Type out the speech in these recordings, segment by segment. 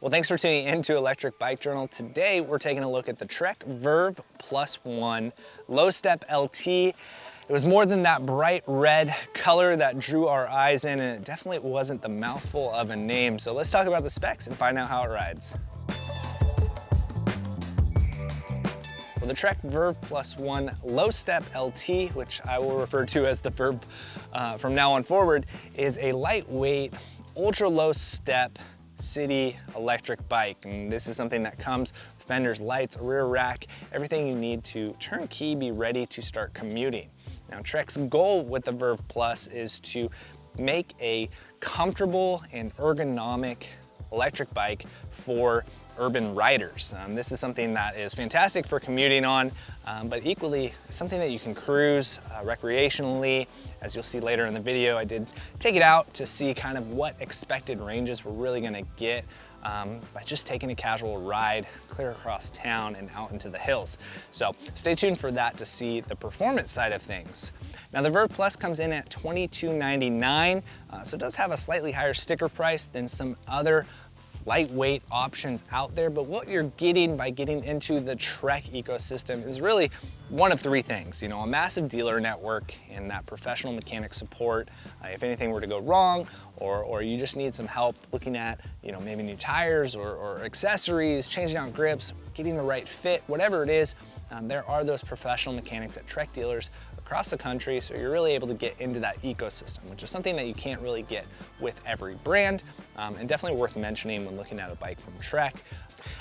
Well, thanks for tuning into Electric Bike Journal. Today, we're taking a look at the Trek Verve +1 Lowstep LT. It was more than that bright red color that drew our eyes in, and it definitely wasn't the mouthful of a name. So let's talk about the specs and find out how it rides. Well, the Trek Verve +1 Lowstep LT, which I will refer to as the Verve from now on forward, is a lightweight, ultra low step city electric bike. And this is something that comes with fenders, lights, a rear rack, everything you need to turnkey be ready to start commuting. Now, Trek's goal with the Verve Plus is to make a comfortable and ergonomic electric bike for urban riders. This is something that is fantastic for commuting on, but equally something that you can cruise recreationally. As you'll see later in the video, I did take it out to see kind of what expected ranges we're really gonna get by just taking a casual ride clear across town and out into the hills. So stay tuned for that to see the performance side of things. Now the Verve Plus comes in at $22.99, so it does have a slightly higher sticker price than some other lightweight options out there, but what you're getting by getting into the Trek ecosystem is really one of three things. A massive dealer network and that professional mechanic support. If anything were to go wrong, or you just need some help looking at, maybe new tires or accessories, changing out grips, getting the right fit, whatever it is, there are those professional mechanics at Trek dealers across the country, so you're really able to get into that ecosystem, which is something that you can't really get with every brand, and definitely worth mentioning when looking at a bike from Trek.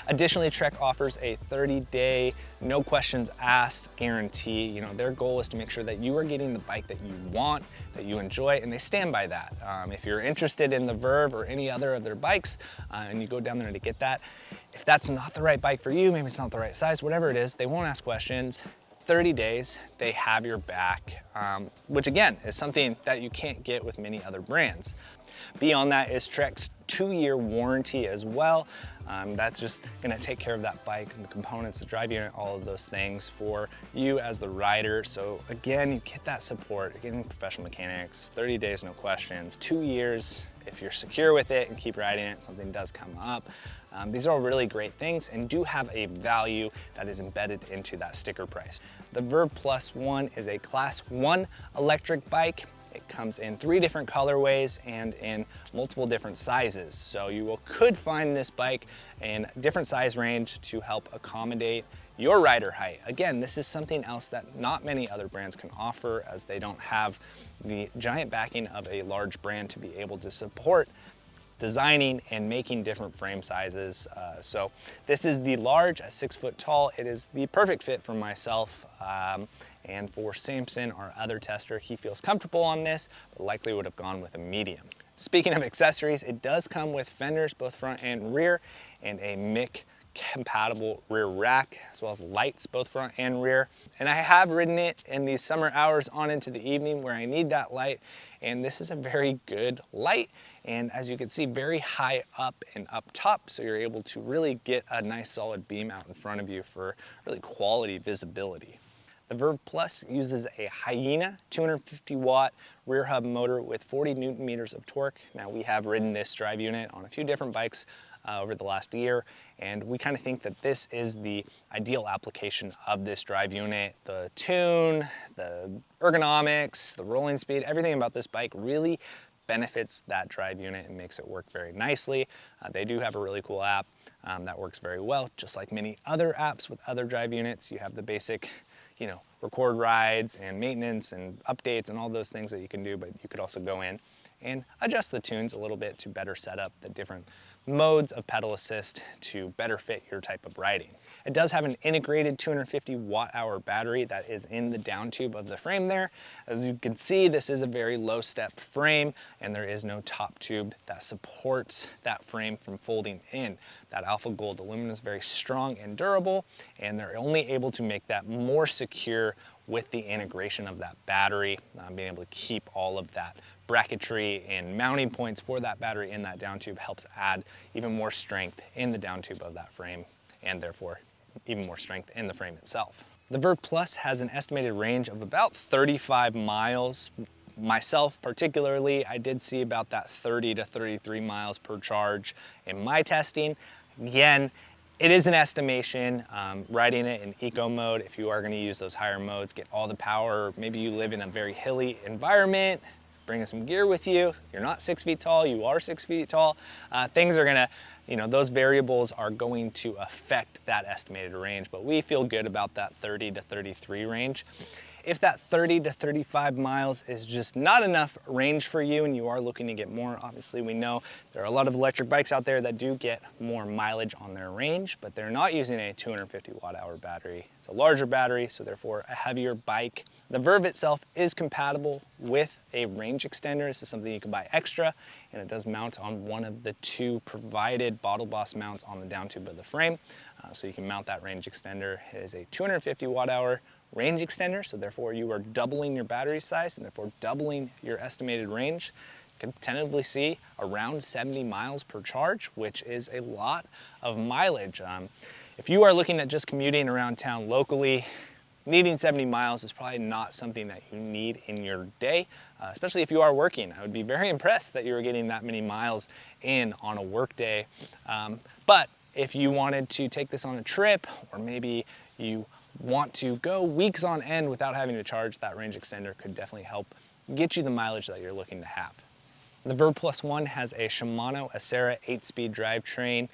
Additionally, Trek offers a 30-day, no questions asked guarantee. Their goal is to make sure that you are getting the bike that you want, that you enjoy, and they stand by that. If you're interested in the Verve or any other of their bikes, and you go down there to get that, if that's not the right bike for you, maybe it's not the right size, whatever it is, they won't ask questions. 30 days, they have your back, which again is something that you can't get with many other brands. Beyond that is Trek's 2-year warranty as well. That's just gonna take care of that bike and the components, the drive unit, all of those things for you as the rider. So again, you get that support, you're getting professional mechanics, 30 days, no questions, 2 years. If you're secure with it and keep riding it, something does come up. These are all really great things and do have a value that is embedded into that sticker price. The Verve +1 is a Class 1 electric bike. It comes in 3 different colorways and in multiple different sizes. So you could find this bike in different size range to help accommodate your rider height. Again, this is something else that not many other brands can offer, as they don't have the giant backing of a large brand to be able to support designing and making different frame sizes. So this is the large at 6 foot tall. It is the perfect fit for myself and for Samson, our other tester. He feels comfortable on this, but likely would have gone with a medium. Speaking of accessories, it does come with fenders, both front and rear, and a MIC compatible rear rack, as well as lights, both front and rear. And I have ridden it in these summer hours on into the evening where I need that light, and this is a very good light. And as you can see, very high up and up top, so you're able to really get a nice solid beam out in front of you for really quality visibility. The Verve Plus uses a Hyena 250 watt rear hub motor with 40 Newton meters of torque. Now, we have ridden this drive unit on a few different bikes over the last year, and we kind of think that this is the ideal application of this drive unit. The tune, the ergonomics, the rolling speed, everything about this bike really benefits that drive unit and makes it work very nicely. They do have a really cool app that works very well, just like many other apps with other drive units. You have the basic, record rides and maintenance and updates and all those things that you can do, but you could also go in and adjust the tunes a little bit to better set up the different modes of pedal assist to better fit your type of riding. It does have an integrated 250 watt-hour battery that is in the down tube of the frame there. As you can see, this is a very low step frame, and there is no top tube that supports that frame from folding in. That Alpha Gold aluminum is very strong and durable, and they're only able to make that more secure with the integration of that battery, being able to keep all of that bracketry and mounting points for that battery in that down tube helps add even more strength in the down tube of that frame, and therefore even more strength in the frame itself. The Verve Plus has an estimated range of about 35 miles Myself particularly, I did see about that 30 to 33 miles per charge in my testing. Again, it is an estimation. Riding it in eco mode, if you are going to use those higher modes, get all the power. Maybe you live in a very hilly environment, bringing some gear with you. You're not 6 feet tall, you are 6 feet tall. Things are gonna, those variables are going to affect that estimated range, but we feel good about that 30 to 33 range. If that 30 to 35 miles is just not enough range for you and you are looking to get more, obviously we know there are a lot of electric bikes out there that do get more mileage on their range, but they're not using a 250 watt-hour battery. It's a larger battery, so therefore a heavier bike. The Verve itself is compatible with a range extender. This is something you can buy extra, and it does mount on one of the 2 provided Bottle Boss mounts on the down tube of the frame. So you can mount that range extender. It is a 250 watt-hour range extender, so therefore you are doubling your battery size and therefore doubling your estimated range. You can tentatively see around 70 miles per charge, which is a lot of mileage. If you are looking at just commuting around town locally, needing 70 miles is probably not something that you need in your day, especially if you are working. I would be very impressed that you were getting that many miles in on a work day. But if you wanted to take this on a trip, or maybe you want to go weeks on end without having to charge, that range extender could definitely help get you the mileage that you're looking to have. The Verve Plus One has a Shimano Acera 8-speed drivetrain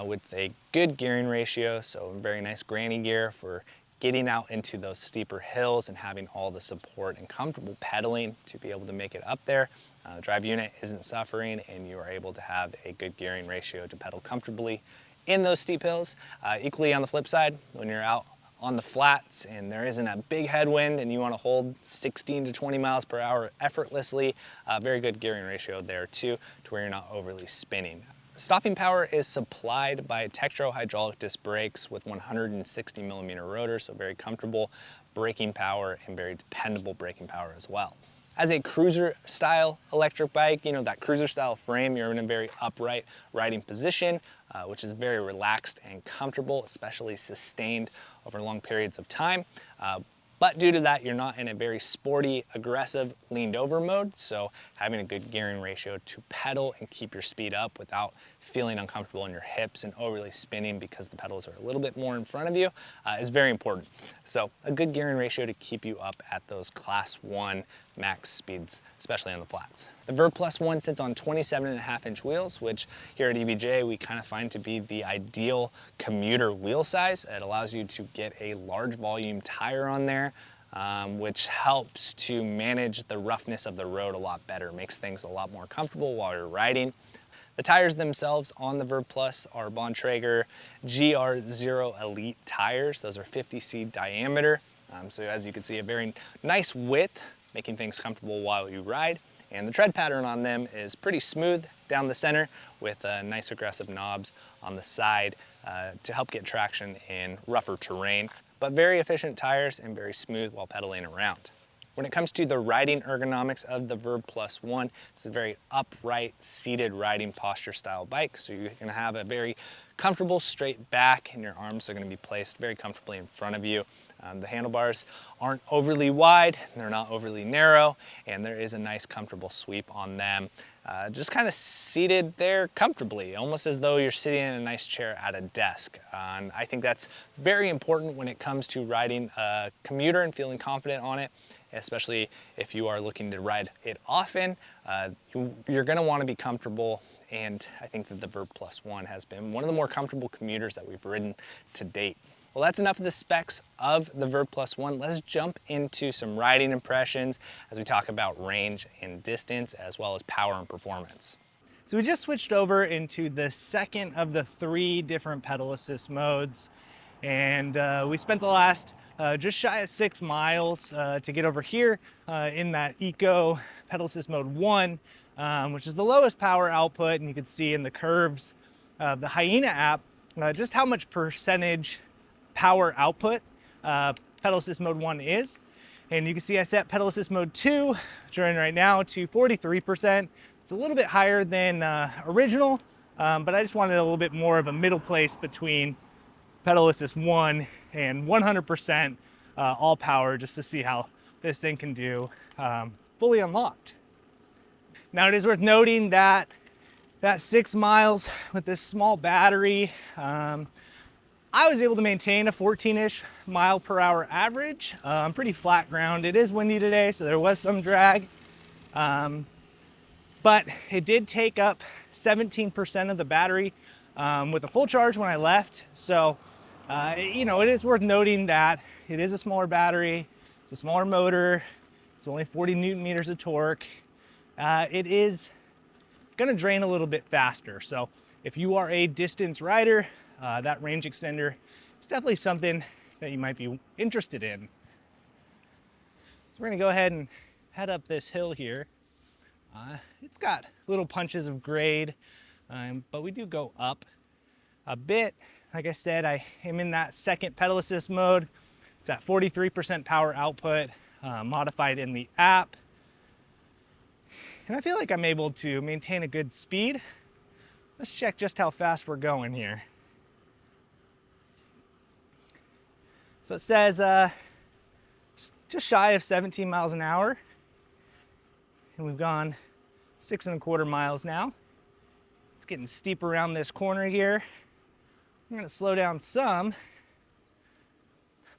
with a good gearing ratio, so very nice granny gear for getting out into those steeper hills and having all the support and comfortable pedaling to be able to make it up there. The drive unit isn't suffering and you are able to have a good gearing ratio to pedal comfortably in those steep hills. Equally on the flip side, when you're out on the flats and there isn't a big headwind and you want to hold 16 to 20 miles per hour effortlessly, very good gearing ratio there too, to where you're not overly spinning. Stopping power is supplied by Tektro hydraulic disc brakes with 160 millimeter rotors, so very comfortable braking power and very dependable braking power as well. As a cruiser style electric bike, that cruiser style frame, you're in a very upright riding position, which is very relaxed and comfortable, especially sustained over long periods of time. But due to that, you're not in a very sporty, aggressive, leaned over mode. So having a good gearing ratio to pedal and keep your speed up without feeling uncomfortable in your hips and overly spinning because the pedals are a little bit more in front of you is very important. So a good gearing ratio to keep you up at those class 1 max speeds, especially on the flats. The Verve Plus One sits on 27.5-inch wheels, which here at EBJ we kind of find to be the ideal commuter wheel size. It allows you to get a large volume tire on there, which helps to manage the roughness of the road a lot better, makes things a lot more comfortable while you're riding. The tires themselves on the Verve Plus are Bontrager GR0 Elite tires. Those are 50C diameter. So as you can see, a very nice width, making things comfortable while you ride. And the tread pattern on them is pretty smooth down the center with nice aggressive knobs on the side to help get traction in rougher terrain, but very efficient tires and very smooth while pedaling around. When it comes to the riding ergonomics of the Verve Plus One, it's a very upright, seated riding posture style bike. So you're gonna have a very comfortable straight back and your arms are gonna be placed very comfortably in front of you. The handlebars aren't overly wide, they're not overly narrow, and there is a nice comfortable sweep on them. Just kind of seated there comfortably, almost as though you're sitting in a nice chair at a desk. And I think that's very important when it comes to riding a commuter and feeling confident on it, especially if you are looking to ride it often. You're gonna wanna be comfortable, and I think that the Verve Plus One has been one of the more comfortable commuters that we've ridden to date. Well, that's enough of the specs of the Verve Plus One. Let's jump into some riding impressions as we talk about range and distance, as well as power and performance. So we just switched over into the second of the 3 different pedal assist modes. And we spent the last just shy of 6 miles to get over here in that Eco Pedal Assist Mode 1, which is the lowest power output. And you can see in the curves of the Hyena app just how much percentage power output Pedal Assist Mode 1 is. And you can see I set Pedal Assist Mode 2, which are in right now, to 43%. It's a little bit higher than original, but I just wanted a little bit more of a middle place between Pedal Assist 1 and 100% all power, just to see how this thing can do full fully unlocked. Now it is worth noting that 6 miles with this small battery, I was able to maintain a 14-ish mile per hour average. Pretty flat ground. It is windy today, so there was some drag. But it did take up 17% of the battery with a full charge when I left. So, you know, it is worth noting that it is a smaller battery, it's a smaller motor, it's only 40 Newton meters of torque. It is gonna drain a little bit faster. So if you are a distance rider, that range extender is definitely something that you might be interested in. So we're gonna go ahead and head up this hill here. It's got little punches of grade, but we do go up a bit. Like I said, I am in that second pedal assist mode. It's at 43% power output, modified in the app. And I feel like I'm able to maintain a good speed. Let's check just how fast we're going here. So it says just shy of 17 miles an hour. And we've gone 6¼ miles now. It's getting steep around this corner here. I'm gonna slow down some,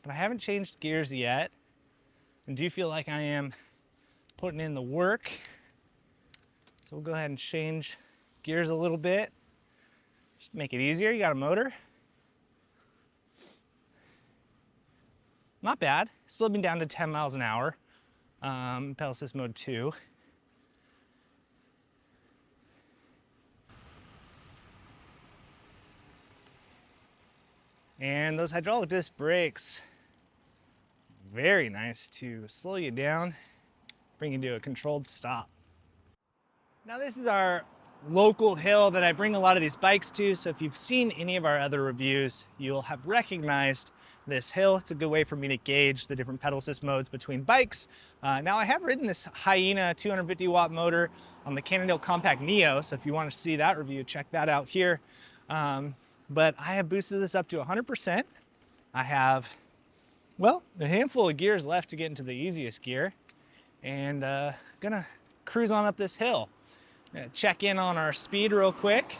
but I haven't changed gears yet. And do feel like I am putting in the work. So we'll go ahead and change gears a little bit. Just to make it easier. You got a motor. Not bad. Still been down to 10 miles an hour. Pedal assist mode 2. And those hydraulic disc brakes, very nice to slow you down, bring you to a controlled stop. Now this is our local hill that I bring a lot of these bikes to, so if you've seen any of our other reviews, you'll have recognized this hill. It's a good way for me to gauge the different pedal assist modes between bikes. Now I have ridden this Hyena 250 watt motor on the Cannondale Compact Neo, so if you want to see that review, check that out here. But I have boosted this up to 100%. I have, well, a handful of gears left to get into the easiest gear, and gonna cruise on up this hill. Gonna check in on our speed real quick.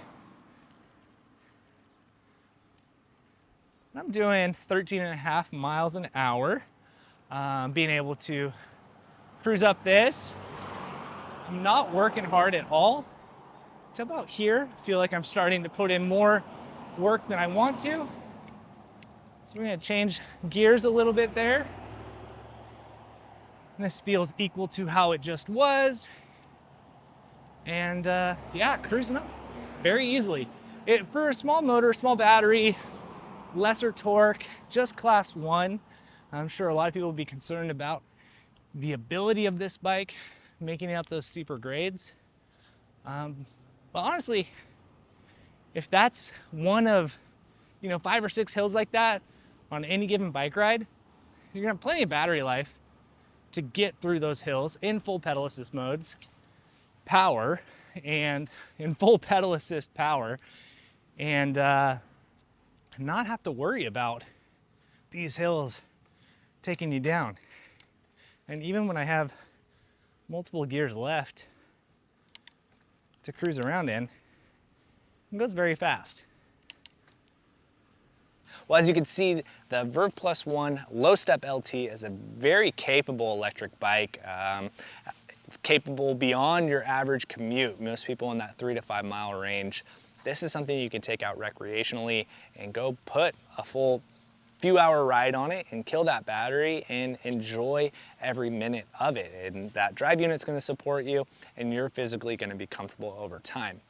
I'm doing 13.5 miles an hour. Being able to cruise up this. I'm not working hard at all. It's about here. I feel like I'm starting to put in more work than I want to. So we're gonna change gears a little bit there. And this feels equal to how it just was. And yeah, cruising up very easily. For a small motor, small battery, lesser torque, just class 1. I'm sure a lot of people will be concerned about the ability of this bike making it up those steeper grades. But honestly, if that's one of, 5 or 6 hills like that on any given bike ride, you're gonna have plenty of battery life to get through those hills in full pedal assist modes, power, and in full pedal assist power, and not have to worry about these hills taking you down. And even when I have multiple gears left to cruise around in, it goes very fast. Well, as you can see, the Verve Plus One Lowstep LT is a very capable electric bike. It's capable beyond your average commute. Most people in that 3 to 5 mile range. This is something you can take out recreationally and go put a full few hour ride on it and kill that battery and enjoy every minute of it. And that drive unit's gonna support you and you're physically gonna be comfortable over time.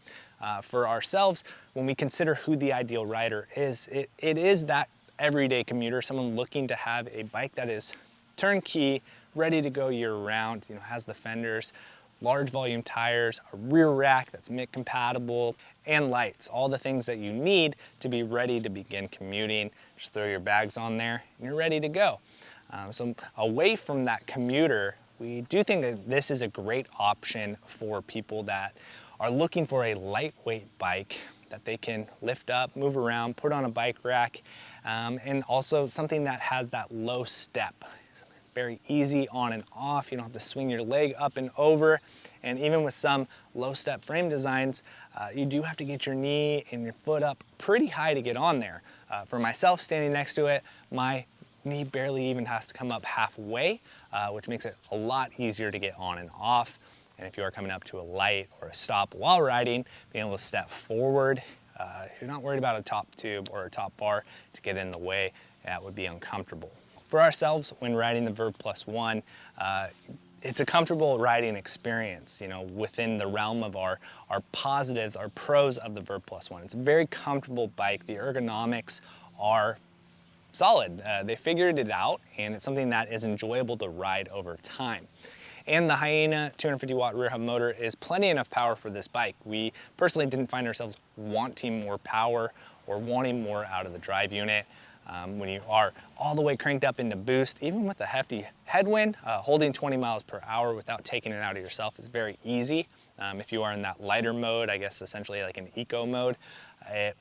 For ourselves, when we consider who the ideal rider is, it is that everyday commuter, someone looking to have a bike that is turnkey, ready to go year round, has the fenders, large volume tires, a rear rack that's MIC compatible, and lights, all the things that you need to be ready to begin commuting. Just throw your bags on there and you're ready to go. So away from that commuter, we do think that this is a great option for people that are looking for a lightweight bike that they can lift up, move around, put on a bike rack, and also something that has that low step. very easy on and off. You don't have to swing your leg up and over. And even with some low step frame designs, you do have to get your knee and your foot up pretty high to get on there. For myself standing next to it, my knee barely even has to come up halfway, which makes it a lot easier to get on and off. And if you are coming up to a light or a stop while riding, being able to step forward, you're not worried about a top tube or a top bar to get in the way. That would be uncomfortable. For ourselves, when riding the Verve Plus One, it's a comfortable riding experience, you know, within the realm of our positives, our pros of the Verve Plus One. It's a very comfortable bike. The ergonomics are solid. They figured it out, and it's something that is enjoyable to ride over time. And the Hyena 250 watt rear hub motor is plenty enough power for this bike. We personally didn't find ourselves wanting more power or wanting more out of the drive unit. When you are all the way cranked up into boost, even with a hefty headwind, holding 20 miles per hour without taking it out of yourself is very easy. If you are in that lighter mode, I guess essentially like an eco mode, it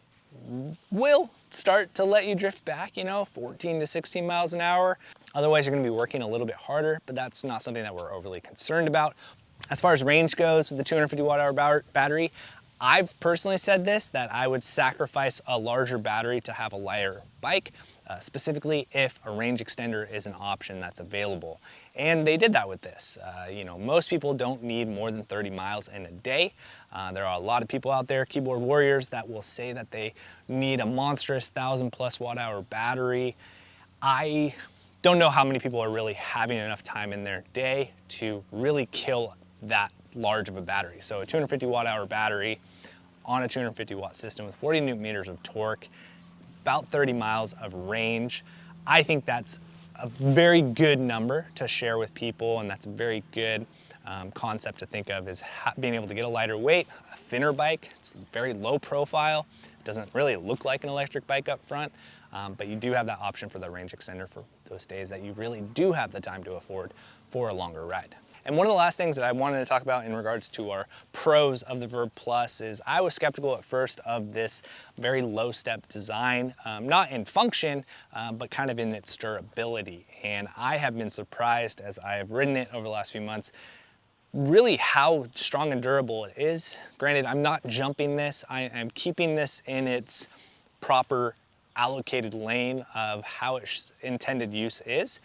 will start to let you drift back, you know, 14 to 16 miles an hour. Otherwise, you're gonna be working a little bit harder, but that's not something that we're overly concerned about. As far as range goes with the 250 watt hour battery, I've personally said this, that I would sacrifice a larger battery to have a lighter bike, specifically if a range extender is an option that's available. And they did that with this. You know, most people don't need more than 30 miles in a day. There are a lot of people out there, keyboard warriors, that will say that they need a monstrous 1,000+ watt hour battery. I don't know how many people are really having enough time in their day to really kill that large of a battery. So a 250 watt hour battery on a 250 watt system with 40 newton meters of torque, about 30 miles of range. I think that's a very good number to share with people, and that's a very good concept to think of, is being able to get a lighter weight, a thinner bike. It's very low profile. It doesn't really look like an electric bike up front, but you do have that option for the range extender for those days that you really do have the time to afford for a longer ride. And one of the last things that I wanted to talk about in regards to our pros of the Verve Plus is I was skeptical at first of this very low step design, not in function, but kind of in its durability. And I have been surprised as I have ridden it over the last few months, really how strong and durable it is. Granted, I'm not jumping this. I am keeping this in its proper allocated lane of how its intended use is.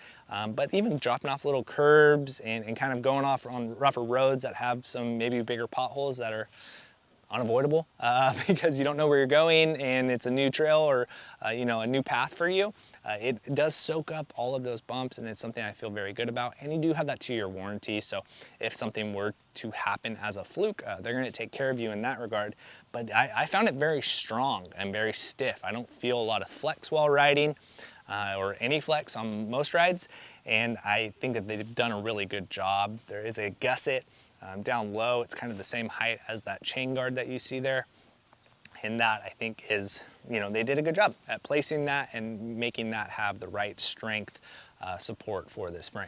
But even dropping off little curbs and kind of going off on rougher roads that have some maybe bigger potholes that are unavoidable because you don't know where you're going and it's a new trail or you know, a new path for you. It does soak up all of those bumps, and it's something I feel very good about. And you do have that 2-year warranty, so if something were to happen as a fluke, they're going to take care of you in that regard. But I found it very strong and very stiff. I don't feel a lot of flex while riding, or any flex on most rides, and I think that they've done a really good job. There is a gusset down low. It's kind of the same height as that chain guard that you see there. And that, I think, is, you know, they did a good job at placing that and making that have the right strength support for this frame.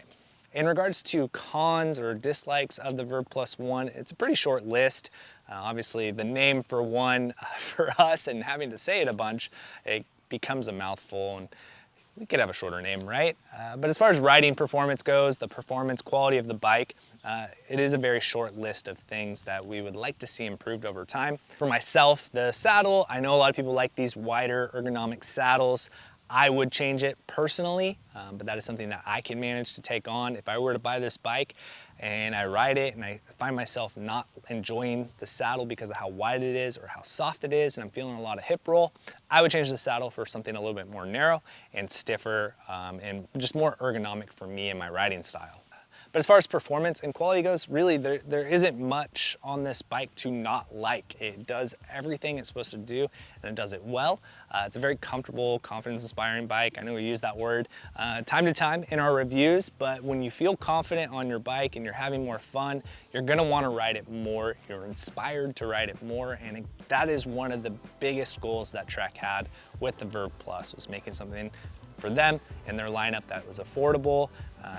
In regards to cons or dislikes of the Verve Plus One, it's a pretty short list. Obviously, the name for one for us, and having to say it a bunch, it becomes a mouthful, and we could have a shorter name, right? But as far as riding performance goes, the performance quality of the bike, it is a very short list of things that we would like to see improved over time. For myself, the saddle, I know a lot of people like these wider ergonomic saddles. I would change it personally, but that is something that I can manage to take on. If I were to buy this bike and I ride it and I find myself not enjoying the saddle because of how wide it is or how soft it is, and I'm feeling a lot of hip roll, I would change the saddle for something a little bit more narrow and stiffer, and just more ergonomic for me and my riding style. But as far as performance and quality goes, really there isn't much on this bike to not like. It does everything it's supposed to do, and it does it well. It's a very comfortable, confidence-inspiring bike. I know we use that word time to time in our reviews, but when you feel confident on your bike and you're having more fun, you're gonna wanna ride it more. You're inspired to ride it more, and that is one of the biggest goals that Trek had with the Verve Plus, was making something for them and their lineup that was affordable,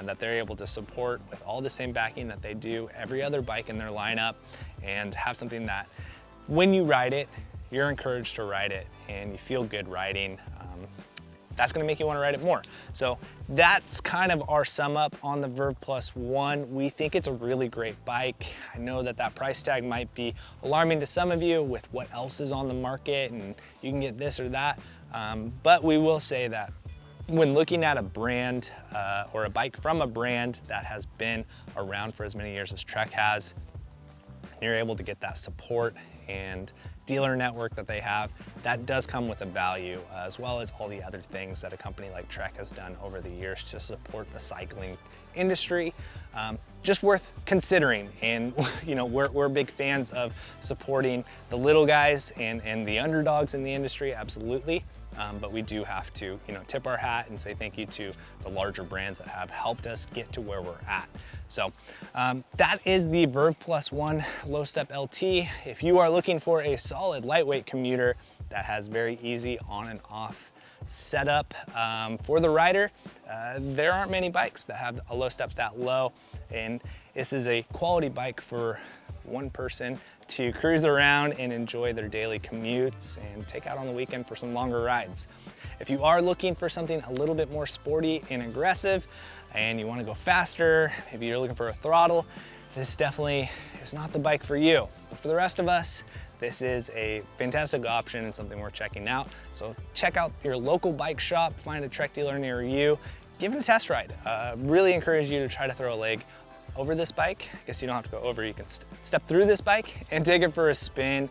that they're able to support with all the same backing that they do every other bike in their lineup, and have something that when you ride it, you're encouraged to ride it and you feel good riding. that's gonna make you wanna ride it more. So that's kind of our sum up on the Verve Plus One. We think it's a really great bike. I know that that price tag might be alarming to some of you with what else is on the market and you can get this or that, but we will say that when looking at a brand or a bike from a brand that has been around for as many years as Trek has, you're able to get that support and dealer network that they have, that does come with a value, as well as all the other things that a company like Trek has done over the years to support the cycling industry. Just worth considering. And you know, we're big fans of supporting the little guys and the underdogs in the industry, absolutely. But we do have to, you know, tip our hat and say thank you to the larger brands that have helped us get to where we're at. So that is the Verve Plus One Lowstep LT. If you are looking for a solid lightweight commuter that has very easy on and off setup for the rider, there aren't many bikes that have a low step that low, and this is a quality bike for one person to cruise around and enjoy their daily commutes and take out on the weekend for some longer rides. If you are looking for something a little bit more sporty and aggressive and you want to go faster, maybe you're looking for a throttle, this definitely is not the bike for you. But for the rest of us, this is a fantastic option and something worth checking out. So check out your local bike shop, find a Trek dealer near you, give it a test ride. Really encourage you to try to throw a leg over this bike. I guess you don't have to go over, you can step through this bike and take it for a spin.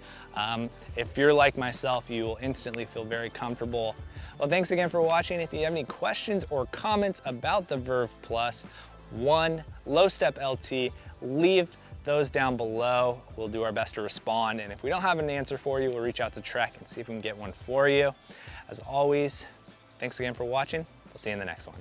If you're like myself, you will instantly feel very comfortable. Well, thanks again for watching. If you have any questions or comments about the Verve Plus One Lowstep LT, leave those down below. We'll do our best to respond. And if we don't have an answer for you, we'll reach out to Trek and see if we can get one for you. As always, thanks again for watching. We'll see you in the next one.